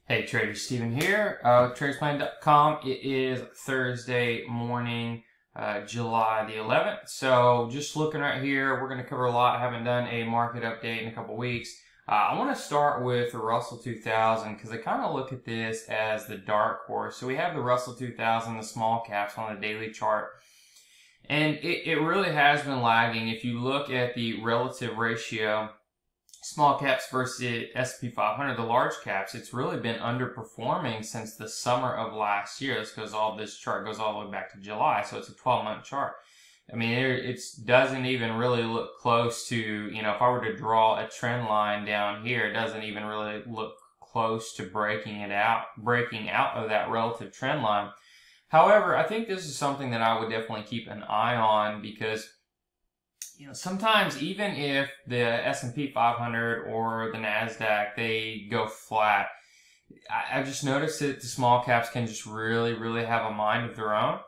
Hey Trader Stephen here, TradersPlan.com. It is Thursday morning, July the 11th. So just looking right here, we're going to cover a lot. I haven't done a market update in a couple weeks. I want to start with the Russell 2000 because I kind of look at this as the dark horse. So we have the Russell 2000, the small caps on the daily chart. And it really has been lagging. If you look at the relative ratio, small caps versus S&P 500, the large caps, it's really been underperforming since the summer of last year. This chart goes all the way back to July, so it's a 12-month chart. I mean, it doesn't even really look close to, if I were to draw a trend line down here, it doesn't even really look close to breaking out of that relative trend line. However, I think this is something that I would definitely keep an eye on because sometimes even if the S&P 500 or the NASDAQ, they go flat, I've just noticed that the small caps can just really have a mind of their own.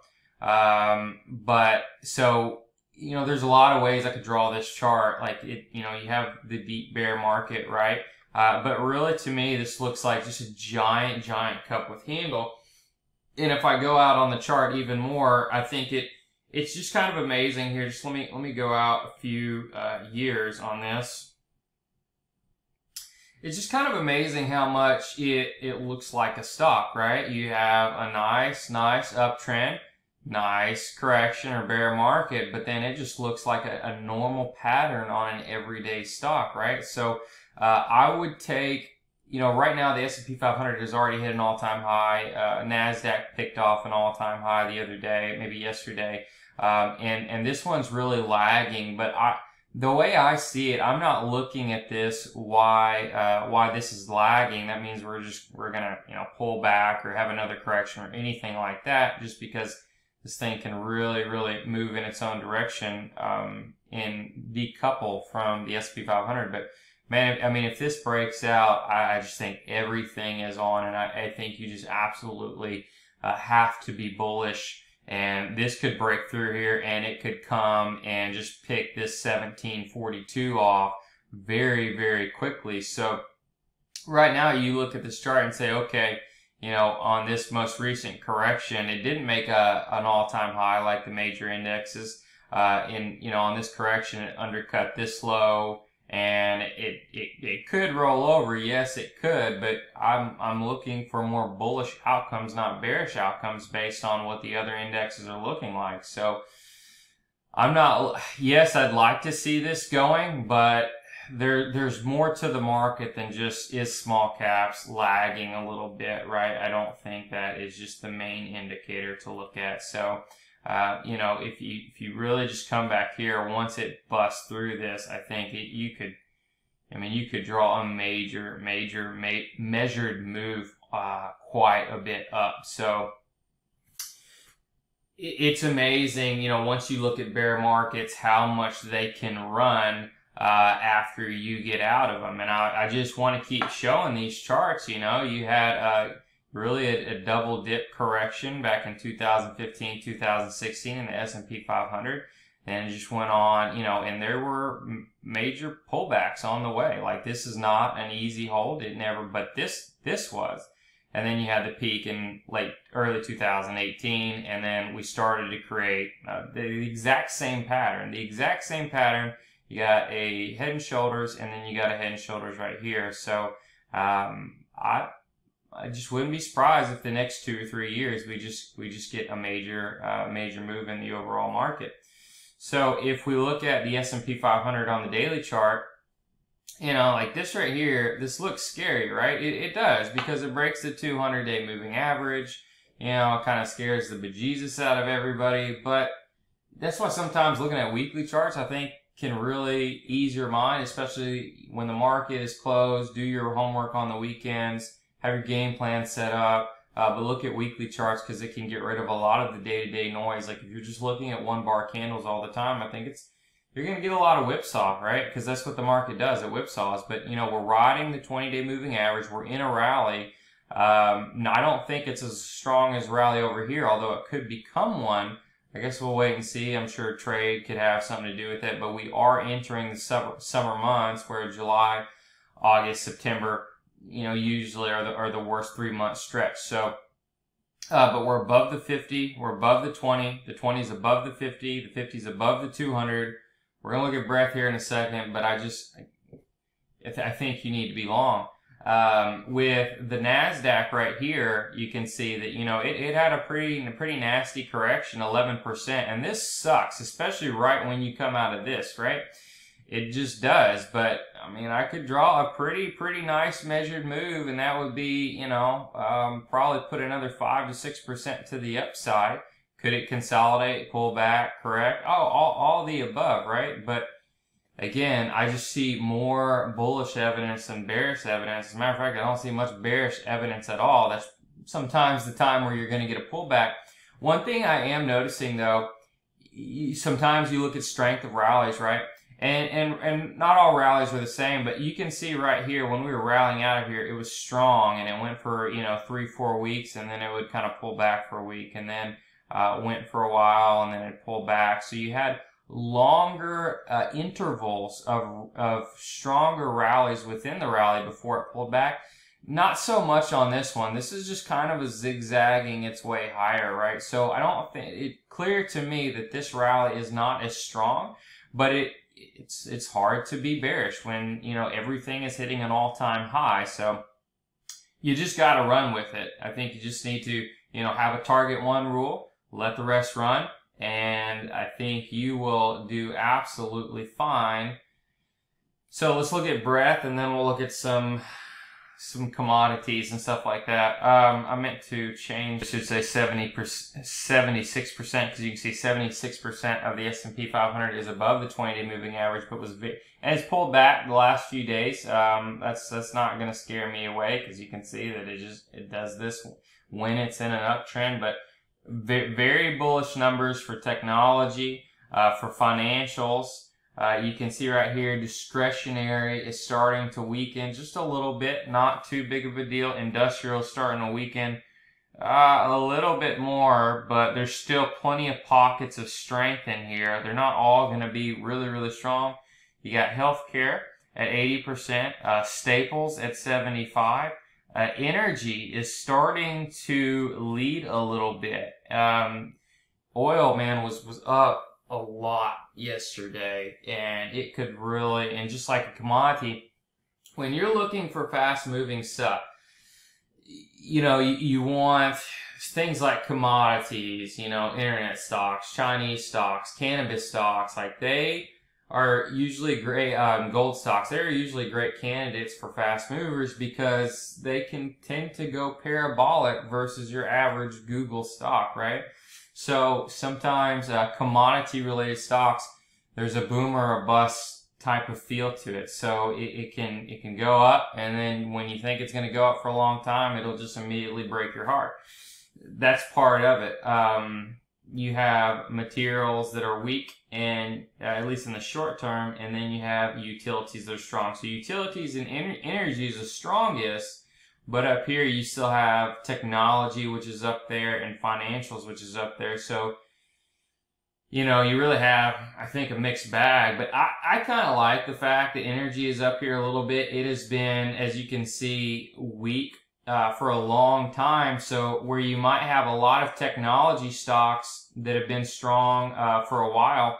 There's a lot of ways I could draw this chart. You have the deep bear market, right? But really to me, this looks like just a giant cup with handle. And if I go out on the chart even more, I think it's just kind of amazing here. Just let me go out a few years on this. It's just kind of amazing how much it looks like a stock, right? You have a nice uptrend, nice correction or bear market, but then it just looks like a normal pattern on an everyday stock, right? So I would take, right now the S&P 500 has already hit an all-time high. NASDAQ picked off an all-time high the other day, maybe yesterday. And this one's really lagging, but the way I see it, I'm not looking at this why this is lagging. That means we're gonna, pull back or have another correction or anything like that, just because this thing can really move in its own direction, and decouple from the S&P 500. But man, I mean, if this breaks out, I just think everything is on, and I think you just absolutely have to be bullish. And this could break through here, and it could come and just pick this 1742 off very quickly. So right now you look at this chart and say, okay, on this most recent correction, it didn't make an all-time high like the major indexes. On this correction, it undercut this low, and it could roll over. Yes, it could, but I'm looking for more bullish outcomes, not bearish outcomes, based on what the other indexes are looking like. So yes, I'd like to see this going, but there's more to the market than just is small caps lagging a little bit, right? I don't think that is just the main indicator to look at. So if you really just come back here, once it busts through this, I think you could draw a major measured move, quite a bit up. So it's amazing, once you look at bear markets, how much they can run, after you get out of them. And I just want to keep showing these charts. You had, really a double dip correction back in 2015, 2016 in the S&P 500. And it just went on, and there were major pullbacks on the way. Like, this is not an easy hold. But this was. And then you had the peak in early 2018, and then we started to create the exact same pattern. You got a head and shoulders, and then you got a head and shoulders right here. So, I just wouldn't be surprised if the next 2 or 3 years we just get a major move in the overall market. So if we look at the S&P 500 on the daily chart, like this right here, this looks scary, right? It does, because it breaks the 200-day moving average. It kind of scares the bejesus out of everybody. But that's why sometimes looking at weekly charts, I think, can really ease your mind, especially when the market is closed. Do your homework on the weekends. Have your game plan set up, but look at weekly charts because it can get rid of a lot of the day-to-day noise. Like, if you're just looking at one bar candles all the time, I think you're going to get a lot of whipsaw, right? Because that's what the market does, it whipsaws. But, we're riding the 20-day moving average. We're in a rally. I don't think it's as strong as rally over here, although it could become one. I guess we'll wait and see. I'm sure trade could have something to do with it, but we are entering the summer months where July, August, September, usually are the worst 3-month stretch. So, but we're above the 50, we're above the 20 is above the 50, the 50 is above the 200. We're going to look at breadth here in a second, but I think you need to be long. With the NASDAQ right here, you can see that, it had a pretty nasty correction, 11%. And this sucks, especially right when you come out of this, right? It just does. But, I could draw a pretty nice measured move, and that would be, probably put another 5 to 6% to the upside. Could it consolidate, pull back, correct? Oh, all the above, right? But again, I just see more bullish evidence than bearish evidence. As a matter of fact, I don't see much bearish evidence at all. That's sometimes the time where you're going to get a pullback. One thing I am noticing, though, sometimes you look at strength of rallies, right? And not all rallies are the same, but you can see right here when we were rallying out of here, it was strong, and it went for 3-4 weeks, and then it would kind of pull back for a week, and then went for a while, and then it pulled back. So you had longer intervals of stronger rallies within the rally before it pulled back. Not so much on this one. This is just kind of a zigzagging its way higher, right? So I don't think it's clear to me that this rally is not as strong, but it's hard to be bearish when everything is hitting an all-time high. So you just got to run with it. I think you just need to have a target one rule, let the rest run, and I think you will do absolutely fine. So let's look at breadth, and then we'll look at some commodities and stuff like that. I meant to change, I should say 76%, because you can see 76% of the S&P 500 is above the 20-day moving average, but and it's pulled back the last few days. That's not going to scare me away, because you can see that it does this when it's in an uptrend. But very bullish numbers for technology, for financials. You can see right here, discretionary is starting to weaken just a little bit, not too big of a deal. Industrial is starting to weaken a little bit more, but there's still plenty of pockets of strength in here. They're not all going to be really strong. You got healthcare at 80%, staples at 75%. Energy is starting to lead a little bit. Oil, man, was up a lot yesterday, and it could really, and just like a commodity, when you're looking for fast moving stuff, you want things like commodities, internet stocks, Chinese stocks, cannabis stocks, like they are usually great, gold stocks, they're usually great candidates for fast movers because they can tend to go parabolic versus your average Google stock, right? So sometimes commodity related stocks, there's a boom or a bust type of feel to it. So it can go up, and then when you think it's going to go up for a long time, it'll just immediately break your heart. That's part of it. You have materials that are weak, and at least in the short term, and then you have utilities that are strong. So utilities and energy is the strongest. But up here, you still have technology, which is up there, and financials, which is up there. So, you really have, I think, a mixed bag. But I kind of like the fact that energy is up here a little bit. It has been, as you can see, weak for a long time. So where you might have a lot of technology stocks that have been strong for a while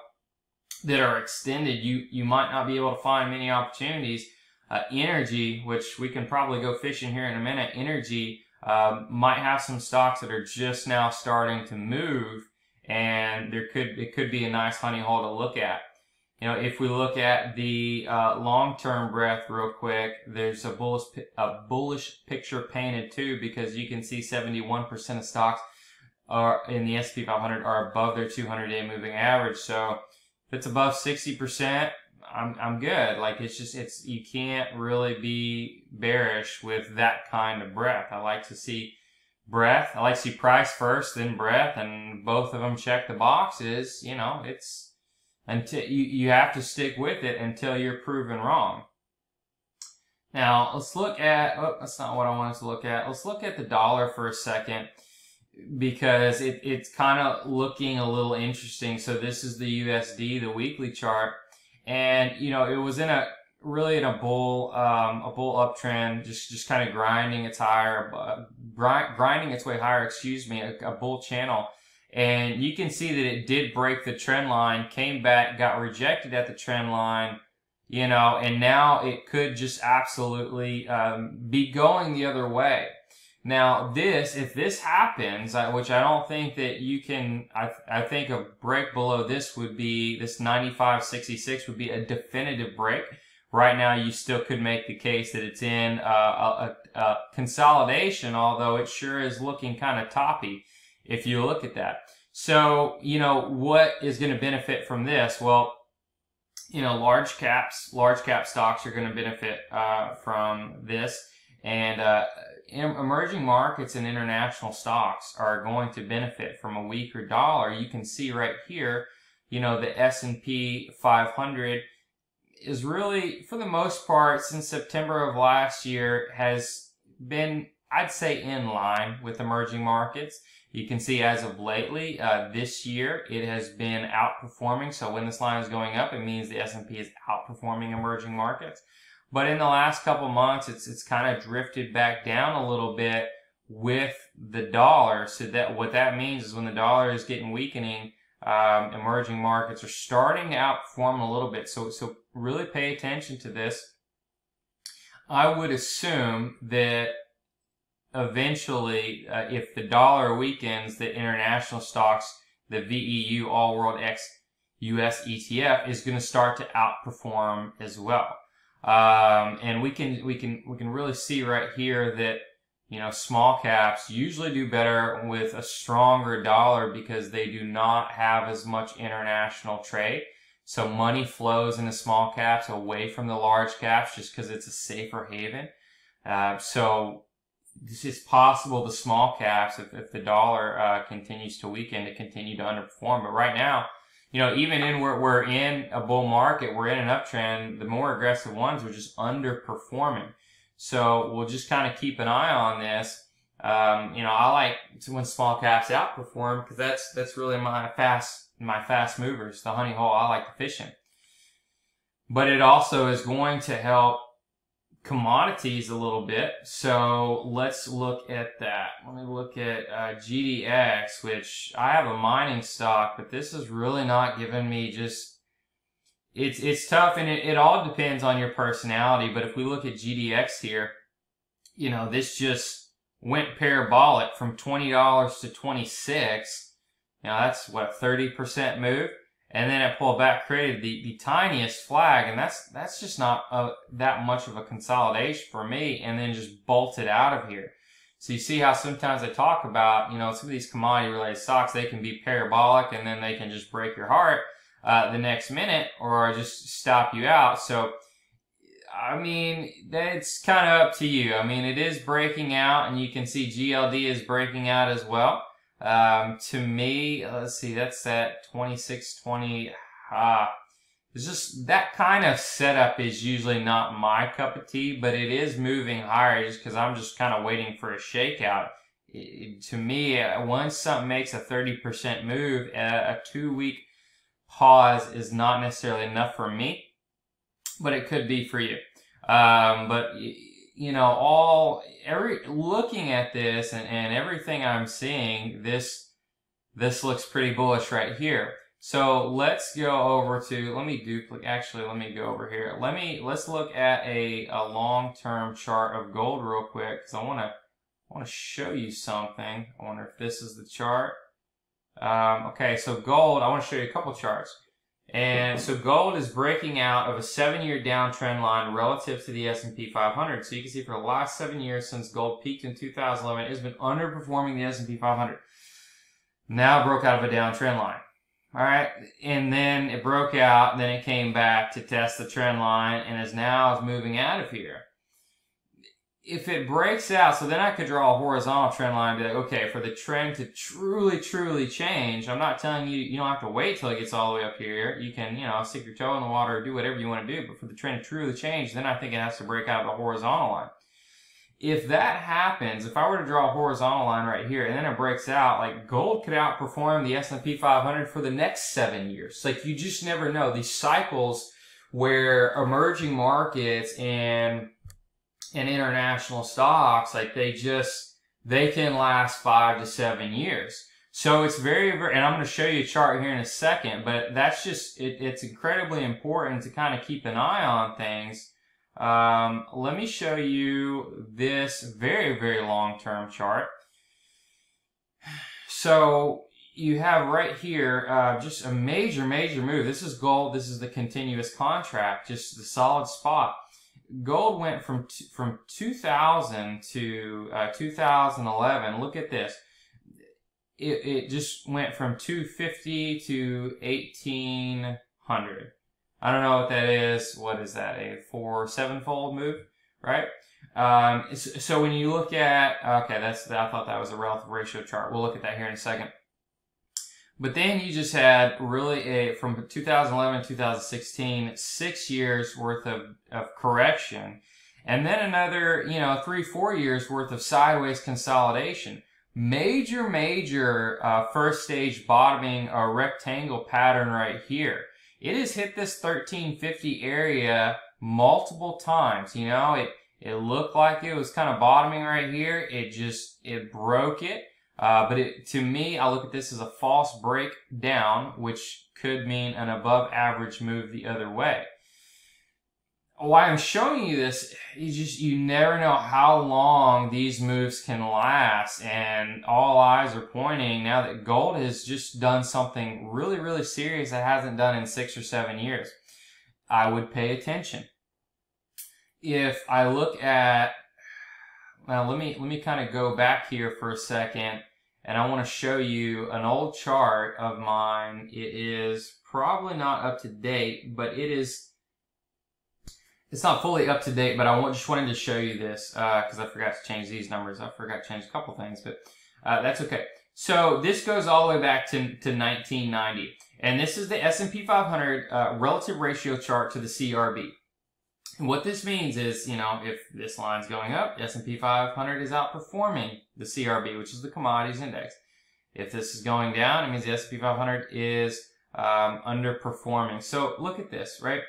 that are extended, you might not be able to find many opportunities. Energy, which we can probably go fishing here in a minute, energy might have some stocks that are just now starting to move, and it could be a nice honey hole to look at. If we look at the long-term breadth real quick, there's a bullish picture painted too, because you can see 71% of stocks are in the S&P 500 are above their 200-day moving average. So if it's above 60%, I'm good. Like, you can't really be bearish with that kind of breadth. I like to see breadth. I like to see price first, then breadth, and both of them check the boxes. It's until you have to stick with it until you're proven wrong. Now, let's look at, that's not what I wanted to look at. Let's look at the dollar for a second, because it's kind of looking a little interesting. So this is the USD, the weekly chart. And, it was in a really in a bull uptrend, just kind of grinding its grinding its way higher. Excuse me, a bull channel, and you can see that it did break the trend line, came back, got rejected at the trend line, you know, and now it could just absolutely be going the other way. Now if this happens, which I don't think that you can, I think a break below this would be, this 95.66 would be a definitive break. Right now you still could make the case that it's in a consolidation, although it sure is looking kind of toppy if you look at that. So, you know, what is going to benefit from this? Well, you know, large cap stocks are going to benefit from this, and emerging markets and international stocks are going to benefit from a weaker dollar. You can see right here, you know, the S&P 500 is really, for the most part, since September of last year, has been, I'd say, in line with emerging markets. You can see as of lately, this year, it has been outperforming. So when this line is going up, it means the S&P is outperforming emerging markets. But in the last couple months, it's kind of drifted back down a little bit with the dollar. So that what that means is when the dollar is getting weakening, emerging markets are starting to outperform a little bit. So really pay attention to this. I would assume that eventually, if the dollar weakens, the international stocks, the VEU All World X US ETF is going to start to outperform as well. And we can really see right here that, you know, small caps usually do better with a stronger dollar because they do not have as much international trade. So money flows into small caps away from the large caps just because it's a safer haven. So this is possible the small caps, if the dollar continues to weaken, to continue to underperform. But right now, you know, even in we're in a bull market, we're in an uptrend, the more aggressive ones are just underperforming. So we'll just kind of keep an eye on this. You know, I like when small caps outperform because that's really my fast movers, the honey hole I like to fish in. But it also is going to help commodities a little bit. So let's look at that. Let me look at GDX, which I have a mining stock, but this is really not giving me just, it's tough, and it all depends on your personality. But if we look at GDX here, you know, this just went parabolic from $20 to 26. You know, that's what, a 30% move. And then it pulled back, created the tiniest flag, and that's just not that much of a consolidation for me, and then just bolted out of here. So you see how sometimes I talk about, you know, some of these commodity-related stocks, they can be parabolic, and then they can just break your heart the next minute, or just stop you out. So, I mean, that's kind of up to you. I mean, it is breaking out, and you can see GLD is breaking out as well. To me, let's see, that's at 26.20. It's just that kind of setup is usually not my cup of tea, but it is moving higher just because I'm just kind of waiting for a shakeout. To me, once something makes a 30% move, a 2-week pause is not necessarily enough for me, but it could be for you. But you know, looking at this and everything I'm seeing, this looks pretty bullish right here. So let's go over to, let me go over here. Let's look at a long-term chart of gold real quick, because I want to show you something. I wonder if this is the chart. Okay, so gold, I want to show you a couple charts. And so gold is breaking out of a 7-year downtrend line relative to the S&P 500. So you can see for the last 7 years since gold peaked in 2011, it has been underperforming the S&P 500. Now it broke out of a downtrend line. All right, and then it broke out, and then it came back to test the trend line, and is moving out of here. If it breaks out, so then I could draw a horizontal trend line and be like, okay, for the trend to truly change, I'm not telling you, you don't have to wait till it gets all the way up here. You can, you know, stick your toe in the water or do whatever you want to do, but for the trend to truly change, then I think it has to break out of the horizontal line. If that happens, if I were to draw a horizontal line right here, and then it breaks out, like gold could outperform the S&P 500 for the next 7 years. Like you just never know. These cycles where emerging markets and international stocks, like they can last 5 to 7 years. So it's very, and I'm going to show you a chart here in a second, but that's just, it's incredibly important to kind of keep an eye on things. Let me show you this very, very long-term chart. So you have right here just a major move. This is gold. This is the continuous contract, just the solid spot. Gold went from 2000 to 2011. Look at this. It just went from 250 to 1800. I don't know what that is. What is that? A 4-7-fold move, right? So when you look at, okay, I thought that was a relative ratio chart. We'll look at that here in a second. But then you just had really from 2011 to 2016, 6 years worth of correction. And then another, 3-4 years worth of sideways consolidation. Major first stage bottoming rectangle pattern right here. It has hit this 1350 area multiple times. It looked like it was kind of bottoming right here. It broke it. But to me, I look at this as a false breakdown, which could mean an above average move the other way. Why I'm showing you this is you never know how long these moves can last, and all eyes are pointing now that gold has just done something really, really serious that hasn't done in 6 or 7 years. I would pay attention. If I look at, well, let me kind of go back here for a second, and I want to show you an old chart of mine. It is probably not up to date, but it's not fully up to date, but I just wanted to show you this because I forgot to change these numbers. I forgot to change a couple things, but that's okay. So this goes all the way back to 1990, and this is the S&P 500 relative ratio chart to the CRB. And what this means is, if this line's going up, the S&P 500 is outperforming the CRB, which is the commodities index. If this is going down, it means the S&P 500 is underperforming. So look at this, right?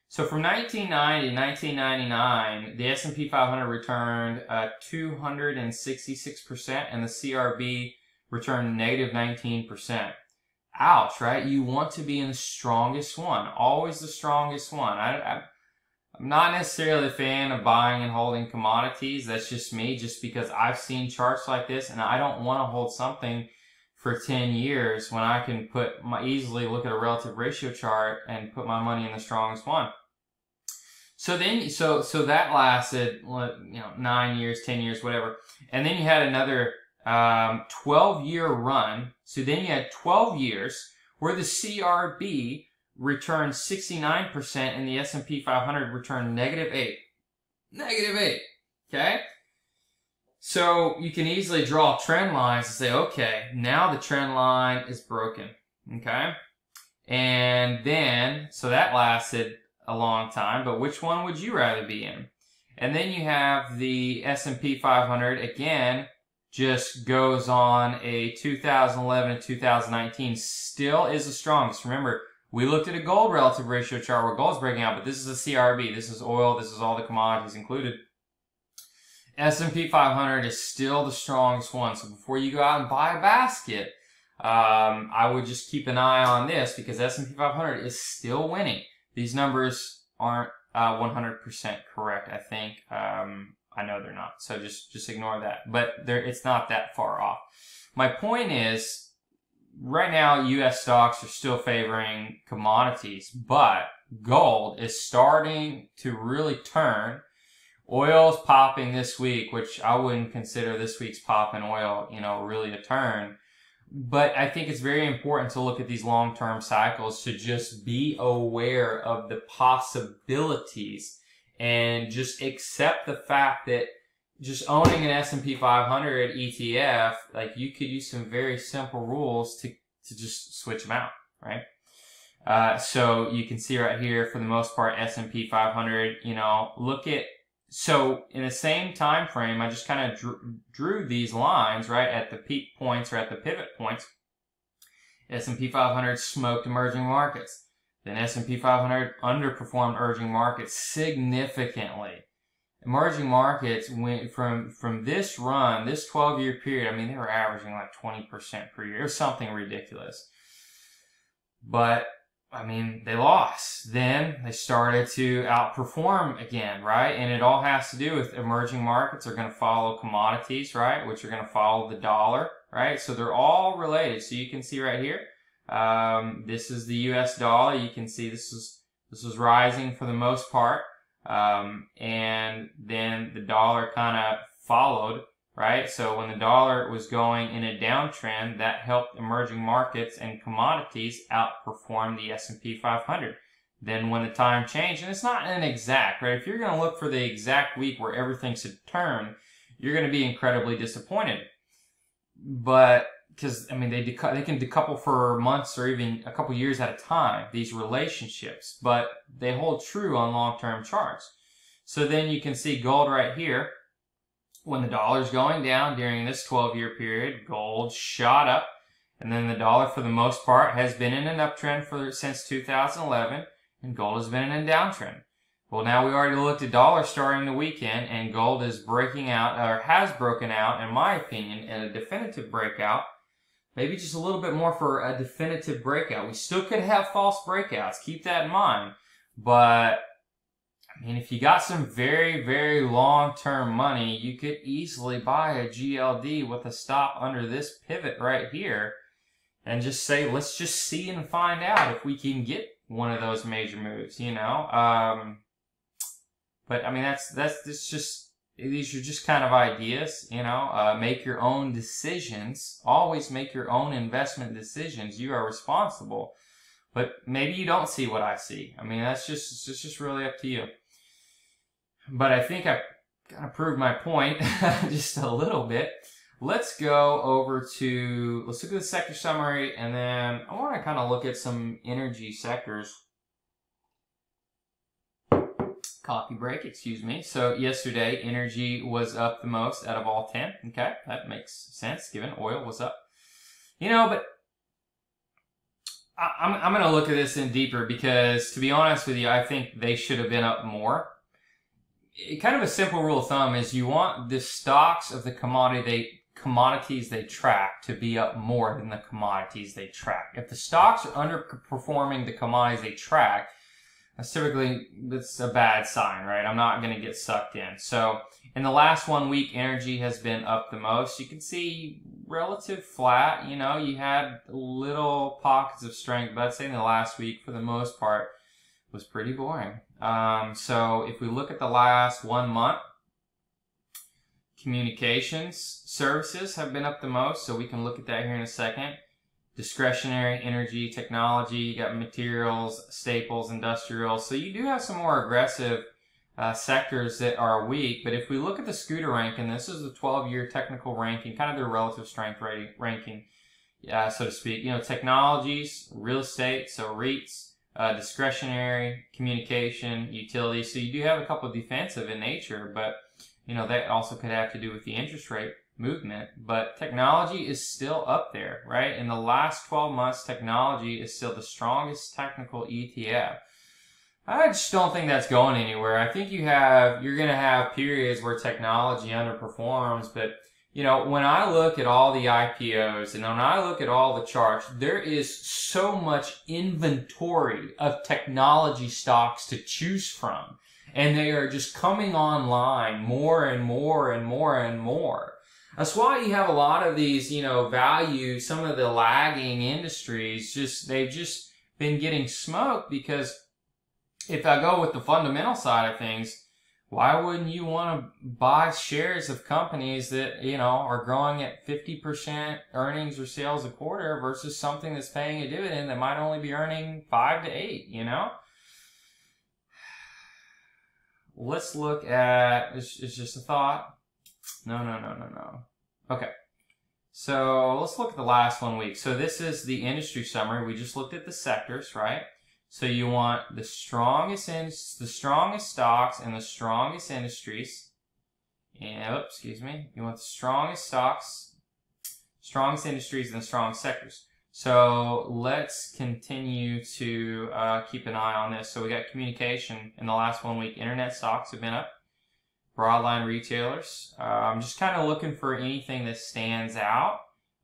So from 1990 to 1999, the S&P 500 returned 266%, and the CRB returned negative 19%. Ouch, right? You want to be in the strongest one, always the strongest one. I'm not necessarily a fan of buying and holding commodities. That's just me, just because I've seen charts like this, and I don't want to hold something for 10 years when I can easily look at a relative ratio chart and put my money in the strongest one. So then, so that lasted, 9 years, 10 years, whatever. And then you had another 12-year run. So then you had 12 years where the CRB returned 69% and the S&P 500 returned negative 8. Negative 8. Okay? So you can easily draw trend lines and say, okay, now the trend line is broken. Okay? And then, so that lasted a long time, but which one would you rather be in? And then you have the S&P 500, again, just goes on a 2011 to 2019, still is the strongest. Remember, we looked at a gold relative ratio chart where gold's breaking out, but this is a CRB, this is oil, this is all the commodities included. S&P 500 is still the strongest one, so before you go out and buy a basket, I would just keep an eye on this because S&P 500 is still winning. These numbers aren't 100% correct, I think. I know they're not, so just ignore that. But it's not that far off. My point is, right now, U.S. stocks are still favoring commodities, but gold is starting to really turn. Oil's popping this week, which I wouldn't consider this week's pop in oil, really a turn. But I think it's very important to look at these long-term cycles to just be aware of the possibilities and just accept the fact that just owning an S&P 500 ETF, like you could use some very simple rules to just switch them out, right? So you can see right here, for the most part, S&P 500, look at, so in the same time frame, I just kind of drew these lines, right, at the peak points or at the pivot points. S&P 500 smoked emerging markets. Then S&P 500 underperformed emerging markets significantly. Emerging markets went from this run, this 12-year period, I mean, they were averaging like 20% per year. It was something ridiculous. But, I mean, they lost. Then they started to outperform again, right? And it all has to do with emerging markets are going to follow commodities, right? Which are going to follow the dollar, right? So they're all related. So you can see right here, this is the US dollar. You can see this is rising for the most part. And then the dollar kind of followed, right? So when the dollar was going in a downtrend, that helped emerging markets and commodities outperform the S&P 500. Then when the time changed, and it's not an exact, right? If you're going to look for the exact week where everything should turn, you're going to be incredibly disappointed. But because, I mean, they can decouple for months or even a couple years at a time, these relationships, but they hold true on long-term charts. So then you can see gold right here. When the dollar's going down during this 12-year period, gold shot up, and then the dollar for the most part has been in an uptrend since 2011, and gold has been in a downtrend. Well, now we already looked at dollar starting the weekend, and gold is breaking out, or has broken out, in my opinion, in a definitive breakout. Maybe just a little bit more for a definitive breakout. We still could have false breakouts. Keep that in mind. But, I mean, if you got some very, very long-term money, you could easily buy a GLD with a stop under this pivot right here and just say, let's just see and find out if we can get one of those major moves, you know? But, I mean, that's just... These are just kind of ideas, you know, make your own decisions. Always make your own investment decisions. You are responsible. But maybe you don't see what I see. I mean, it's just really up to you. But I think I kind of proved my point just a little bit. Let's go over to, let's look at the sector summary, and then I want to kind of look at some energy sectors. Coffee break, excuse me. So yesterday, energy was up the most out of all 10. Okay, that makes sense given oil was up. You know, but I'm going to look at this in deeper because, to be honest with you, I think they should have been up more. Kind of a simple rule of thumb is you want the stocks of the commodities they track to be up more than the commodities they track. If the stocks are underperforming the commodities they track, typically, that's a bad sign, right? I'm not going to get sucked in. So, in the last 1 week, energy has been up the most. You can see relative flat. You know, you had little pockets of strength, but I'd say in the last week, for the most part, was pretty boring. So, if we look at the last 1 month, communications services have been up the most. So, we can look at that here in a second. Discretionary, energy, technology, you got materials, staples, industrial. So you do have some more aggressive sectors that are weak. But if we look at the scooter ranking, this is the 12-year technical ranking, kind of their relative strength ranking, so to speak. You know, technologies, real estate, so REITs, discretionary, communication, utilities. So you do have a couple defensive in nature, but, you know, that also could have to do with the interest rate movement, but technology is still up there, right? In the last 12 months, technology is still the strongest technical ETF. I just don't think that's going anywhere. I think you're going to have periods where technology underperforms, but, you know, when I look at all the IPOs and when I look at all the charts, there is so much inventory of technology stocks to choose from, and they are just coming online more and more and more and more. That's why you have a lot of these, you know, some of the lagging industries, they've just been getting smoked because if I go with the fundamental side of things, why wouldn't you want to buy shares of companies that, you know, are growing at 50% earnings or sales a quarter versus something that's paying a dividend that might only be earning 5 to 8, you know? Let's look at, it's just a thought. No. Okay. So let's look at the last 1 week. So this is the industry summary. We just looked at the sectors, right? So you want the strongest stocks and the strongest industries. And, you want the strongest stocks, strongest industries, and the strongest sectors. So let's continue to keep an eye on this. So we got communication in the last 1 week. Internet stocks have been up. Broadline retailers. I'm just kind of looking for anything that stands out.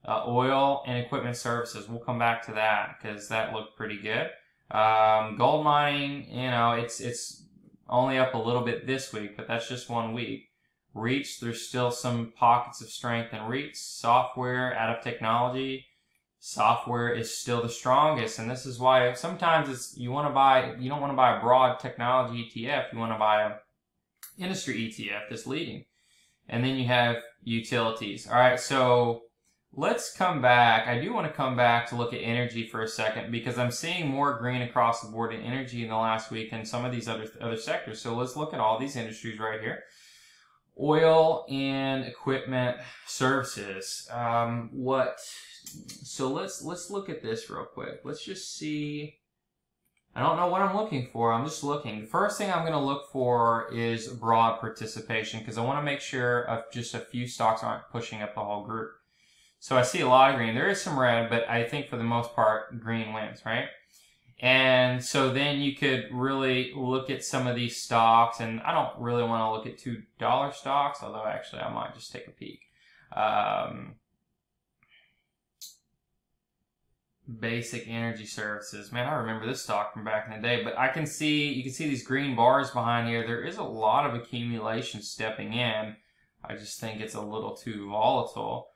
Oil and equipment services. We'll come back to that because that looked pretty good. Gold mining, you know, it's only up a little bit this week, but that's just 1 week. REITs, there's still some pockets of strength in REITs. Software, out of technology. Software is still the strongest, and this is why sometimes you don't want to buy a broad technology ETF, you want to buy a industry ETF that's leading. And then you have utilities. All right, so let's come back. I do want to come back to look at energy for a second because I'm seeing more green across the board in energy in the last week than some of these other sectors. So let's look at all these industries right here. Oil and equipment services. So let's look at this real quick. Let's just see. I don't know what I'm looking for. I'm just looking. The first thing I'm going to look for is broad participation because I want to make sure of just a few stocks aren't pushing up the whole group. So I see a lot of green. There is some red, but I think for the most part, green wins, right? And so then you could really look at some of these stocks, and I don't really want to look at $2 stocks, although actually I might just take a peek. Basic energy services. Man, I remember this stock from back in the day, but you can see these green bars behind here. There is a lot of accumulation stepping in. I just think it's a little too volatile.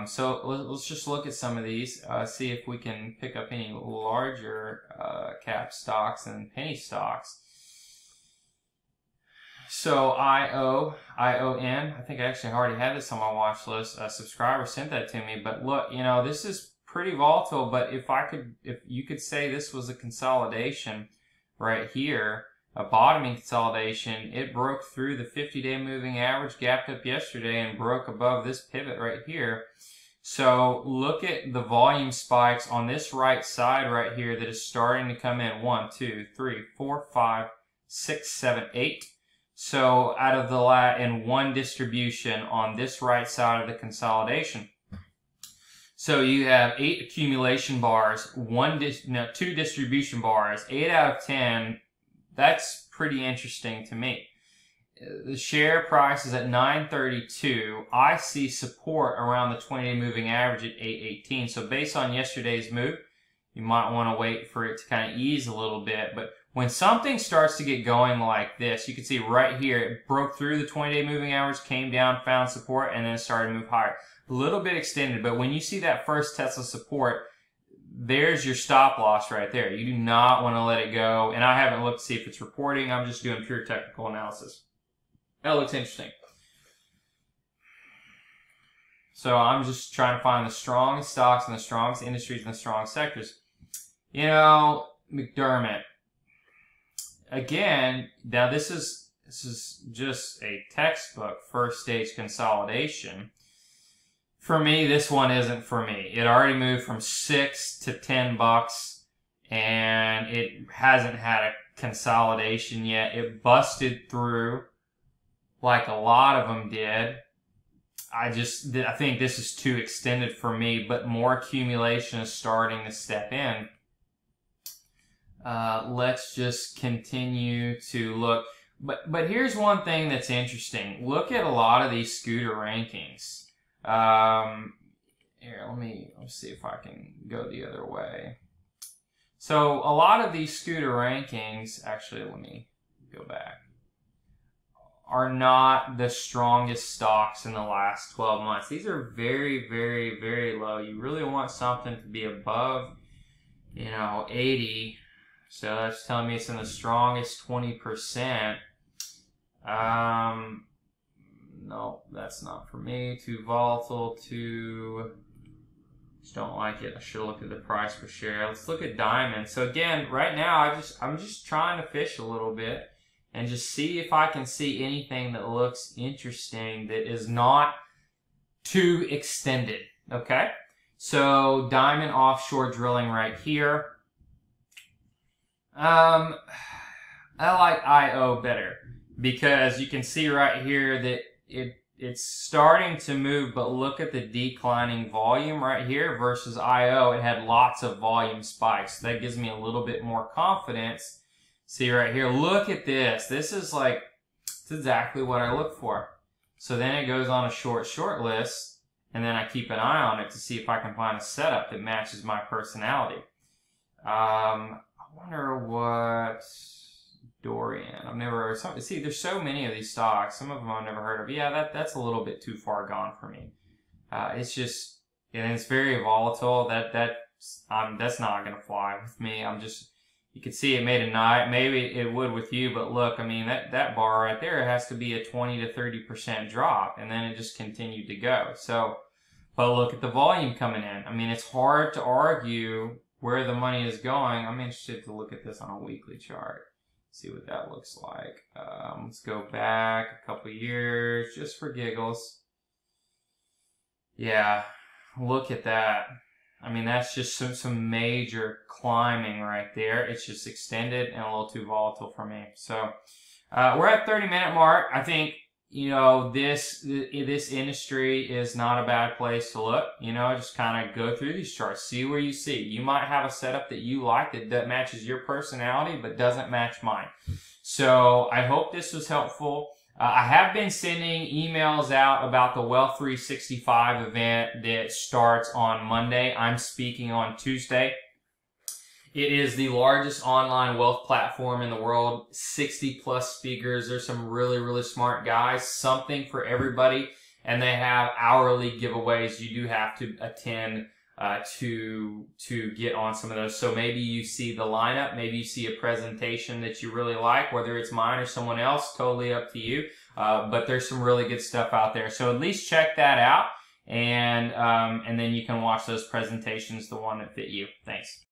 So let's just look at some of these, see if we can pick up any larger cap stocks and penny stocks. So ION, I think I actually already had this on my watch list. A subscriber sent that to me, but look, you know, this is pretty volatile, but if you could say this was a consolidation right here, a bottoming consolidation, it broke through the 50-day moving average, gapped up yesterday, and broke above this pivot right here. So look at the volume spikes on this right side right here that is starting to come in. 1, 2, 3, 4, 5, 6, 7, 8. So out of in one distribution on this right side of the consolidation. So you have 8 accumulation bars, 2 distribution bars, 8 out of 10. That's pretty interesting to me. The share price is at 932. I see support around the 20-day moving average at 818. So based on yesterday's move, you might want to wait for it to kind of ease a little bit. But when something starts to get going like this, you can see right here, it broke through the 20-day moving average, came down, found support, and then started to move higher. A little bit extended, but when you see that first Tesla support, there's your stop loss right there. You do not want to let it go. And I haven't looked to see if it's reporting. I'm just doing pure technical analysis. That looks interesting. So I'm just trying to find the strongest stocks and the strongest industries and the strongest sectors. You know, McDermott. Again, now this is just a textbook first stage consolidation. For me, this one isn't for me. It already moved from $6 to $10, and it hasn't had a consolidation yet. It busted through like a lot of them did. I think this is too extended for me, but more accumulation is starting to step in. Let's just continue to look. But here's one thing that's interesting. Look at a lot of these scooter rankings. Here, let's see if I can go the other way. So a lot of these scooter rankings, actually, let me go back, are not the strongest stocks in the last 12 months. These are very, very, very low. You really want something to be above, 80. So that's telling me it's in the strongest 20%. No, that's not for me. Too volatile, just don't like it. I should look at the price per share. Let's look at Diamond. So again, right now, I'm just trying to fish a little bit and just see if I can see anything that looks interesting that is not too extended, okay? So Diamond Offshore Drilling right here. I like IO better because you can see right here that it's starting to move, but look at the declining volume right here versus IO. It had lots of volume spikes. So that gives me a little bit more confidence. See right here, look at this. This is like, it's exactly what I look for. So then it goes on a short list, and then I keep an eye on it to see if I can find a setup that matches my personality. I wonder what Dorian. I've never see. There's so many of these stocks. Some of them I've never heard of. Yeah, that's a little bit too far gone for me. It's just, and it's very volatile. That's not gonna fly with me. You can see it made a night. Maybe it would with you, but look, I mean that bar right there has to be a 20 to 30% drop, and then it just continued to go. So, but look at the volume coming in. I mean, it's hard to argue where the money is going. I'm interested to look at this on a weekly chart. See what that looks like. Let's go back a couple years just for giggles. Yeah, look at that. I mean, that's just some major climbing right there. It's just extended and a little too volatile for me. So we're at 30-minute mark. I think, you know, this industry is not a bad place to look. You know, just kind of go through these charts, see where you see. You might have a setup that you like that matches your personality but doesn't match mine. So I hope this was helpful. I have been sending emails out about the Wealth 365 event that starts on Monday. I'm speaking on Tuesday. It is the largest online wealth platform in the world. 60 plus speakers. There's some really, really smart guys. Something for everybody. And they have hourly giveaways. You do have to attend to get on some of those. So maybe you see the lineup, maybe you see a presentation that you really like, whether it's mine or someone else, totally up to you. But there's some really good stuff out there. So at least check that out, and then you can watch those presentations, the one that fit you. Thanks.